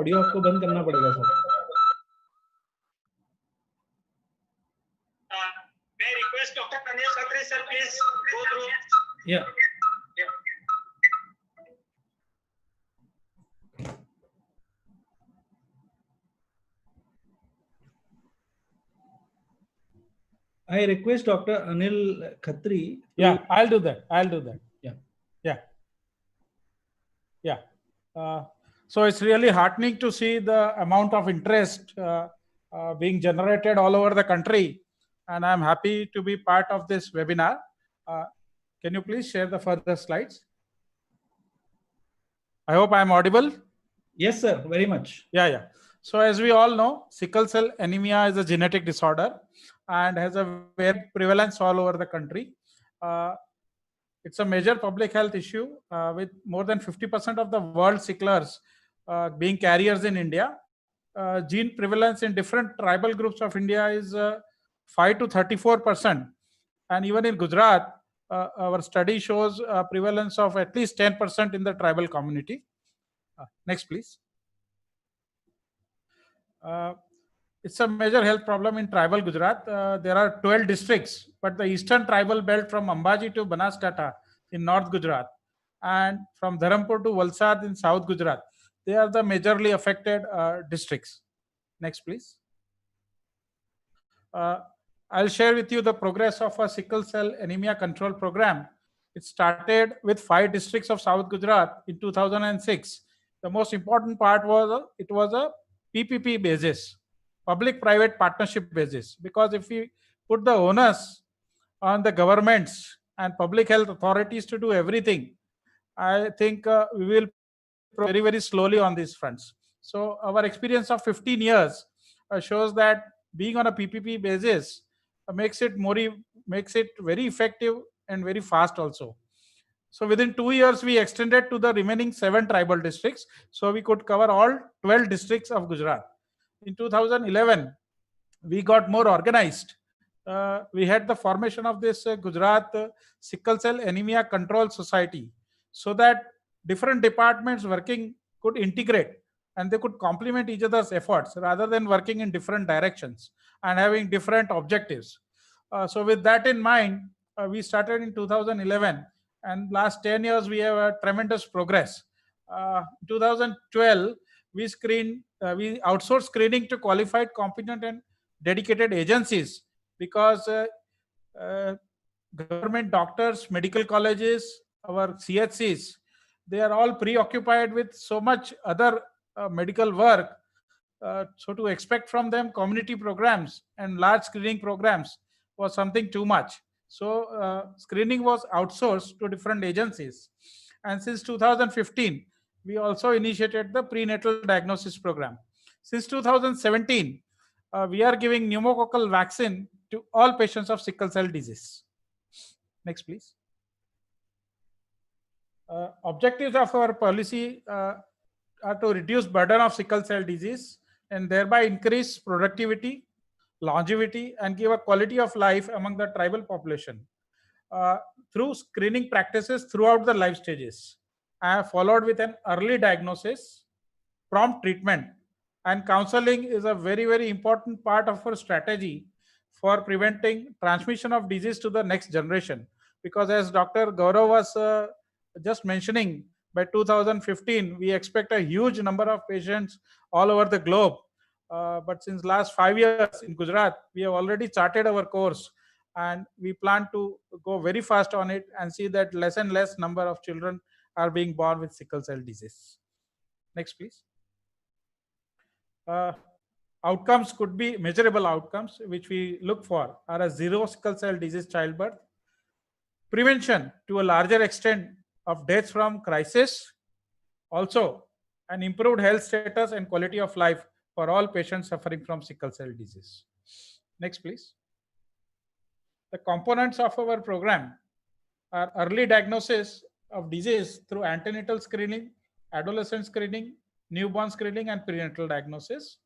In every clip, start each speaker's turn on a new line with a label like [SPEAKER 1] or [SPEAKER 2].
[SPEAKER 1] Audio आपको बंद करना पड़ेगा sir.
[SPEAKER 2] May I request Dr. Anil Khatri sir, please go through.
[SPEAKER 1] Yeah. I request Dr. Anil Khatri.
[SPEAKER 3] Yeah, I'll do that.
[SPEAKER 1] Yeah.
[SPEAKER 3] So it's really heartening to see the amount of interest being generated all over the country, and I'm happy to be part of this webinar. Can you please share the further slides? I hope I'm audible.
[SPEAKER 1] Yes, sir. Very much.
[SPEAKER 3] Yeah. So as we all know, sickle cell anemia is a genetic disorder and has a very prevalence all over the country. It's a major public health issue with more than 50% of the world sicklers being carriers in India. Gene prevalence in different tribal groups of India is 5 to 34%. And even in Gujarat, our study shows a prevalence of at least 10% in the tribal community. Next, please. It's a major health problem in tribal Gujarat. There are 12 districts, but the eastern tribal belt from Ambaji to Banaskantha in North Gujarat and from Dharampur to Valsad in South Gujarat, they are the majorly affected districts. Next, please. I'll share with you the progress of a sickle cell anemia control program. It started with 5 districts of South Gujarat in 2006. The most important part was it was a PPP basis, public-private partnership basis, because if we put the onus on the governments and public health authorities to do everything, I think we will very, very slowly on these fronts. So our experience of 15 years shows that being on a PPP basis makes it very effective and very fast also. So within 2 years, we extended to the remaining 7 tribal districts. So we could cover all 12 districts of Gujarat. In 2011, we got more organized. We had the formation of this Gujarat Sickle Cell Anemia Control Society, so that different departments working could integrate and they could complement each other's efforts rather than working in different directions and having different objectives. So with that in mind, we started in 2011, and last 10 years we have a tremendous progress. 2012, we outsourced screening to qualified, competent and dedicated agencies, because government doctors, medical colleges, our CHCs, they are all preoccupied with so much other medical work. So to expect from them community programs and large screening programs was something too much. So screening was outsourced to different agencies. And since 2015, we also initiated the prenatal diagnosis program. Since 2017, we are giving pneumococcal vaccine to all patients of sickle cell disease. Next, please. Objectives of our policy are to reduce burden of sickle cell disease and thereby increase productivity, longevity, and give a quality of life among the tribal population through screening practices throughout the life stages, followed with an early diagnosis, prompt treatment, and counseling is a very, very important part of our strategy for preventing transmission of disease to the next generation. Because as Dr. Gaurav was just mentioning, by 2015, we expect a huge number of patients all over the globe. But since last 5 years in Gujarat, we have already charted our course, and we plan to go very fast on it and see that less and less number of children are being born with sickle cell disease. Next, please. Outcomes could be measurable outcomes, which we look for are a zero sickle cell disease childbirth, prevention to a larger extent of deaths from crisis, also an improved health status and quality of life for all patients suffering from sickle cell disease. Next, please. The components of our program are early diagnosis of disease through antenatal screening, adolescent screening, newborn screening, and prenatal diagnosis,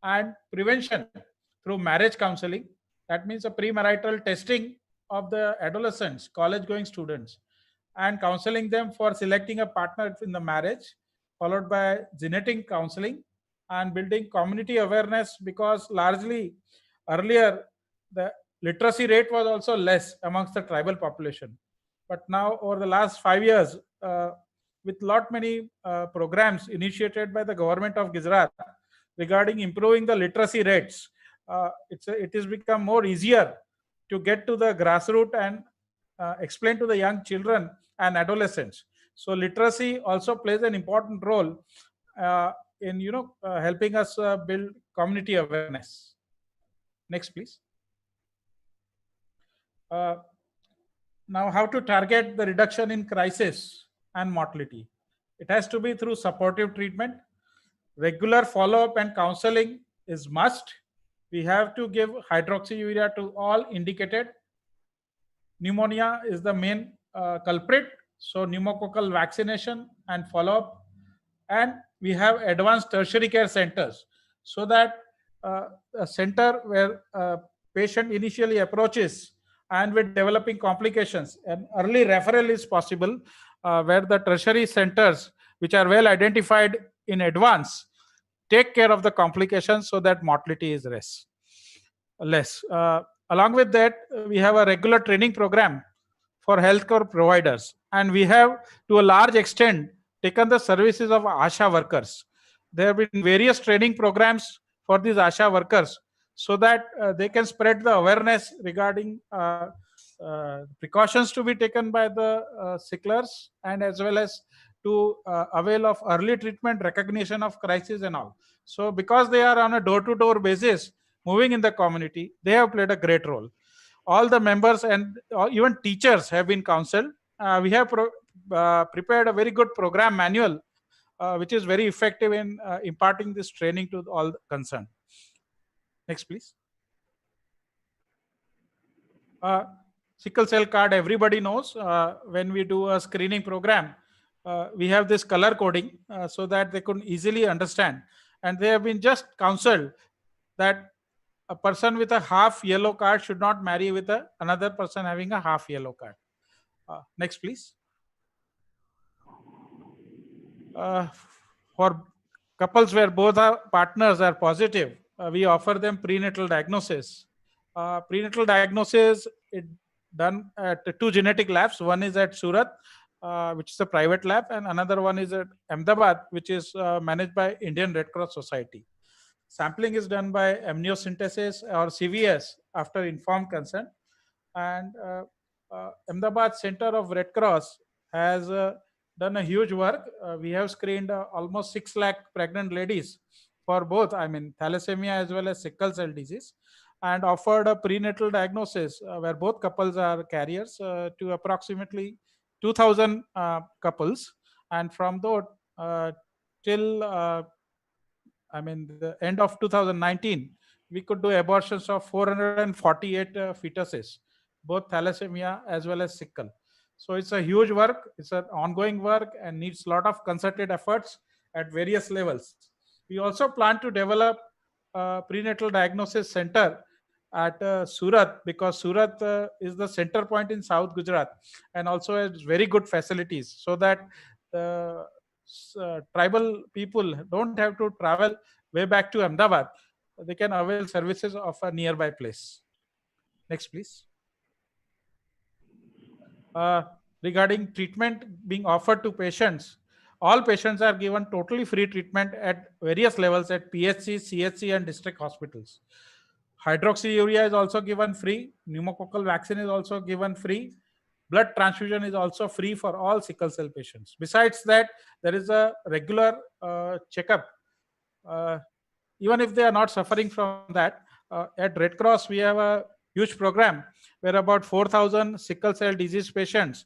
[SPEAKER 3] and prevention through marriage counseling. That means a premarital testing of the adolescents, college-going students, and counseling them for selecting a partner in the marriage, followed by genetic counseling and building community awareness, because largely earlier the literacy rate was also less amongst the tribal population. But now over the last 5 years, with lot many programs initiated by the government of Gujarat regarding improving the literacy rates, it has become more easier to get to the grassroots and explain to the young children and adolescents. So literacy also plays an important role in helping us build community awareness. Next, please. Uh, Now, how to target the reduction in crisis and mortality? It has to be through supportive treatment. Regular follow-up and counseling is must. We have to give hydroxyurea to all indicated. Pneumonia is the main culprit, so pneumococcal vaccination and follow-up. And we have advanced tertiary care centers, so that a center where a patient initially approaches and with developing complications, an early referral is possible, where the tertiary centers, which are well identified in advance, take care of the complications so that mortality is less. Along with that, we have a regular training program for healthcare providers, and we have, to a large extent, taken the services of ASHA workers. There have been various training programs for these ASHA workers, so that they can spread the awareness regarding precautions to be taken by the sicklers, and as well as to avail of early treatment, recognition of crisis and all. So because they are on a door-to-door basis, moving in the community, they have played a great role. All the members and even teachers have been counseled. We have prepared a very good program manual, which is very effective in imparting this training to all concerned. Next, please. Sickle cell card, everybody knows. When we do a screening program, we have this color coding so that they could easily understand. And they have been just counseled that a person with a half yellow card should not marry with another person having a half yellow card. Next, please. For couples where both our partners are positive, we offer them prenatal diagnosis. Prenatal diagnosis is done at two genetic labs. One is at Surat, which is a private lab, and another one is at Ahmedabad, which is managed by Indian Red Cross Society. Sampling is done by amniocentesis or CVS after informed consent. And Ahmedabad Center of Red Cross has done a huge work. We have screened almost 6 lakh pregnant ladies for both, thalassemia as well as sickle cell disease, and offered a prenatal diagnosis where both couples are carriers to approximately 2,000 couples. And from that till the end of 2019, we could do abortions of 448 fetuses, both thalassemia as well as sickle. So it's a huge work. It's an ongoing work and needs a lot of concerted efforts at various levels. We also plan to develop a prenatal diagnosis center at Surat, because Surat is the center point in South Gujarat and also has very good facilities, so that the tribal people don't have to travel way back to Ahmedabad. They can avail services of a nearby place. Next, please. Regarding treatment being offered to patients, all patients are given totally free treatment at various levels at PHC, CHC, and district hospitals. Hydroxyurea is also given free. Pneumococcal vaccine is also given free. Blood transfusion is also free for all sickle cell patients. Besides that, there is a regular checkup. Even if they are not suffering from that, at Red Cross, we have a huge program where about 4,000 sickle cell disease patients,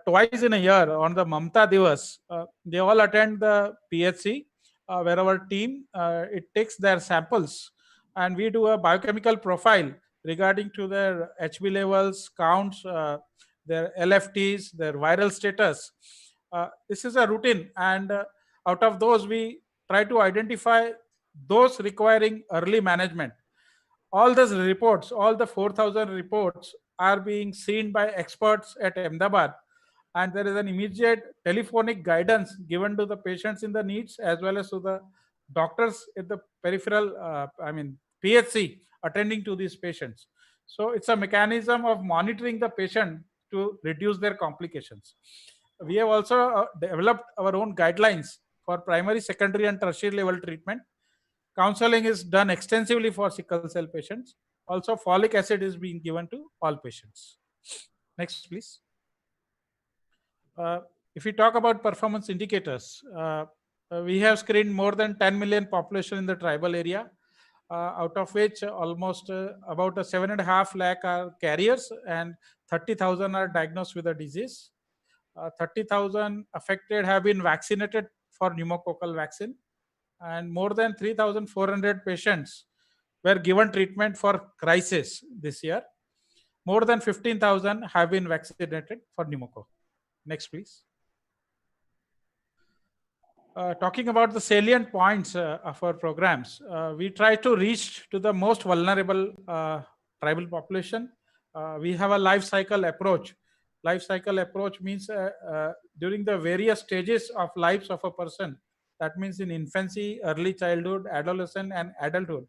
[SPEAKER 3] twice in a year on the Mamta Divas, they all attend the PHC, where our team, it takes their samples, and we do a biochemical profile regarding to their HB levels, counts, their LFTs, their viral status. This is a routine, and out of those, we try to identify those requiring early management. All those reports, all the 4,000 reports are being seen by experts at Ahmedabad, and there is an immediate telephonic guidance given to the patients in the needs as well as to the doctors at the peripheral, PHC, attending to these patients. So it's a mechanism of monitoring the patient to reduce their complications. We have also developed our own guidelines for primary, secondary, and tertiary level treatment. Counseling is done extensively for sickle cell patients. Also, folic acid is being given to all patients. Next, please. If we talk about performance indicators, we have screened more than 10 million population in the tribal area, out of which almost about a 7.5 lakh are carriers and 30,000 are diagnosed with the disease. 30,000 affected have been vaccinated for pneumococcal vaccine, and more than 3,400 patients were given treatment for crisis this year. More than 15,000 have been vaccinated for pneumococcal. Next, please. Talking about the salient points of our programs, we try to reach to the most vulnerable tribal population. We have a life cycle approach. Life cycle approach means during the various stages of lives of a person. That means in infancy, early childhood, adolescent, and adulthood.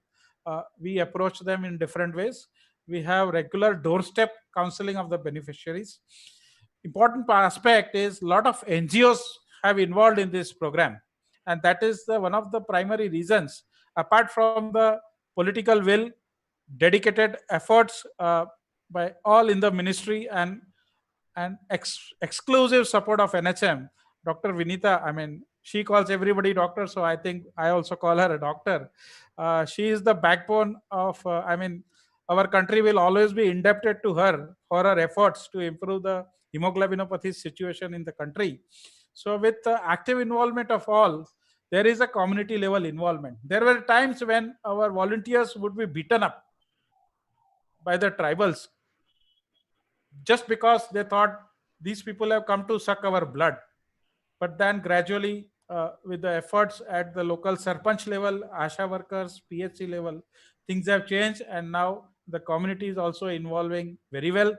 [SPEAKER 3] We approach them in different ways. We have regular doorstep counseling of the beneficiaries. Important aspect is a lot of NGOs have involved in this program, and that is one of the primary reasons. Apart from the political will, dedicated efforts by all in the ministry, and exclusive support of NHM. Dr. Vinita, she calls everybody doctor, so I think I also call her a doctor. She is the backbone of, our country will always be indebted to her for her efforts to improve the hemoglobinopathy situation in the country. So with the active involvement of all, there is a community level involvement. There were times when our volunteers would be beaten up by the tribals just because they thought these people have come to suck our blood. But then gradually, with the efforts at the local sarpanch level, ASHA workers, PHC level, things have changed, and now the community is also involving very well.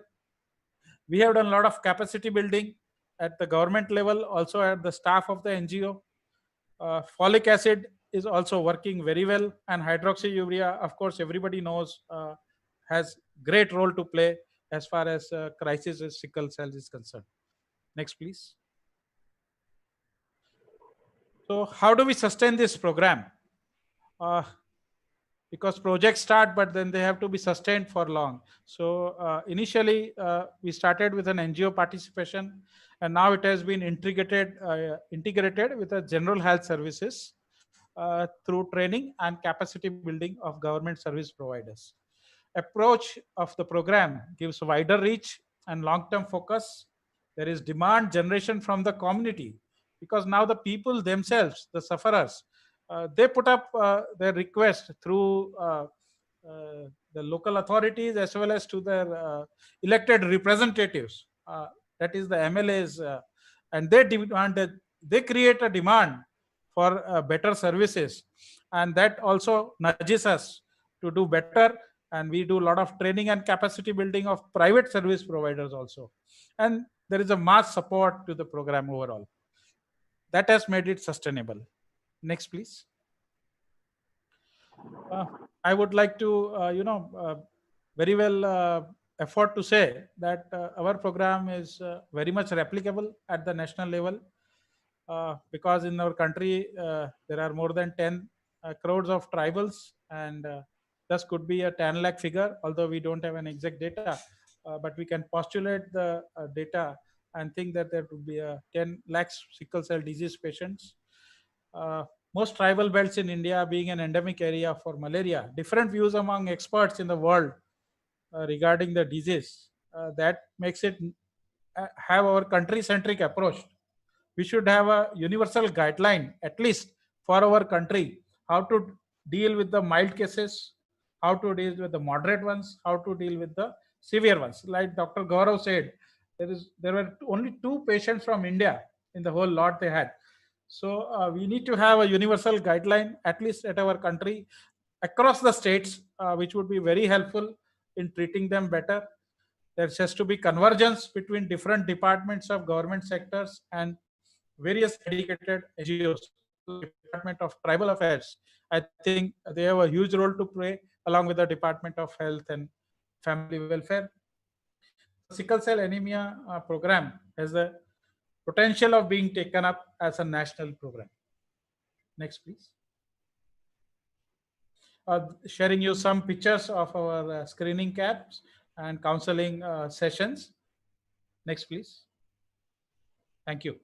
[SPEAKER 3] We have done a lot of capacity building at the government level, also at the staff of the NGO. Folic acid is also working very well, and hydroxyurea, of course, everybody knows, has great role to play as far as crisis with sickle cell is concerned. Next, please. So how do we sustain this program? Because projects start, but then they have to be sustained for long. So initially, we started with an NGO participation, and now it has been integrated with the general health services through training and capacity building of government service providers. Approach of the program gives wider reach and long-term focus. There is demand generation from the community, because now the people themselves, the sufferers, they put up their request through the local authorities as well as to their elected representatives, that is the MLAs, and they create a demand for better services, and that also nudges us to do better. And we do a lot of training and capacity building of private service providers also, and there is a mass support to the program overall. That has made it sustainable. Next, please. I would like to, very well effort to say that our program is very much replicable at the national level, because in our country there are more than 10 crores of tribals, and thus could be a 10 lakh figure, although we don't have an exact data, but we can postulate the data and think that there would be 10 lakhs sickle cell disease patients. Most tribal belts in India being an endemic area for malaria. Different views among experts in the world regarding the disease. That makes it have our country-centric approach. We should have a universal guideline, at least for our country, how to deal with the mild cases, how to deal with the moderate ones, how to deal with the severe ones. Like Dr. Gaurav said, there were only 2 patients from India in the whole lot they had. So we need to have a universal guideline, at least at our country, across the states, which would be very helpful in treating them better. There has to be convergence between different departments of government sectors and various dedicated NGOs Department of Tribal Affairs, I think they have a huge role to play along with the Department of Health and Family Welfare. Sickle cell anemia program has the potential of being taken up as a national program. Next, please. Sharing you some pictures of our screening camps and counseling sessions. Next, please. Thank you.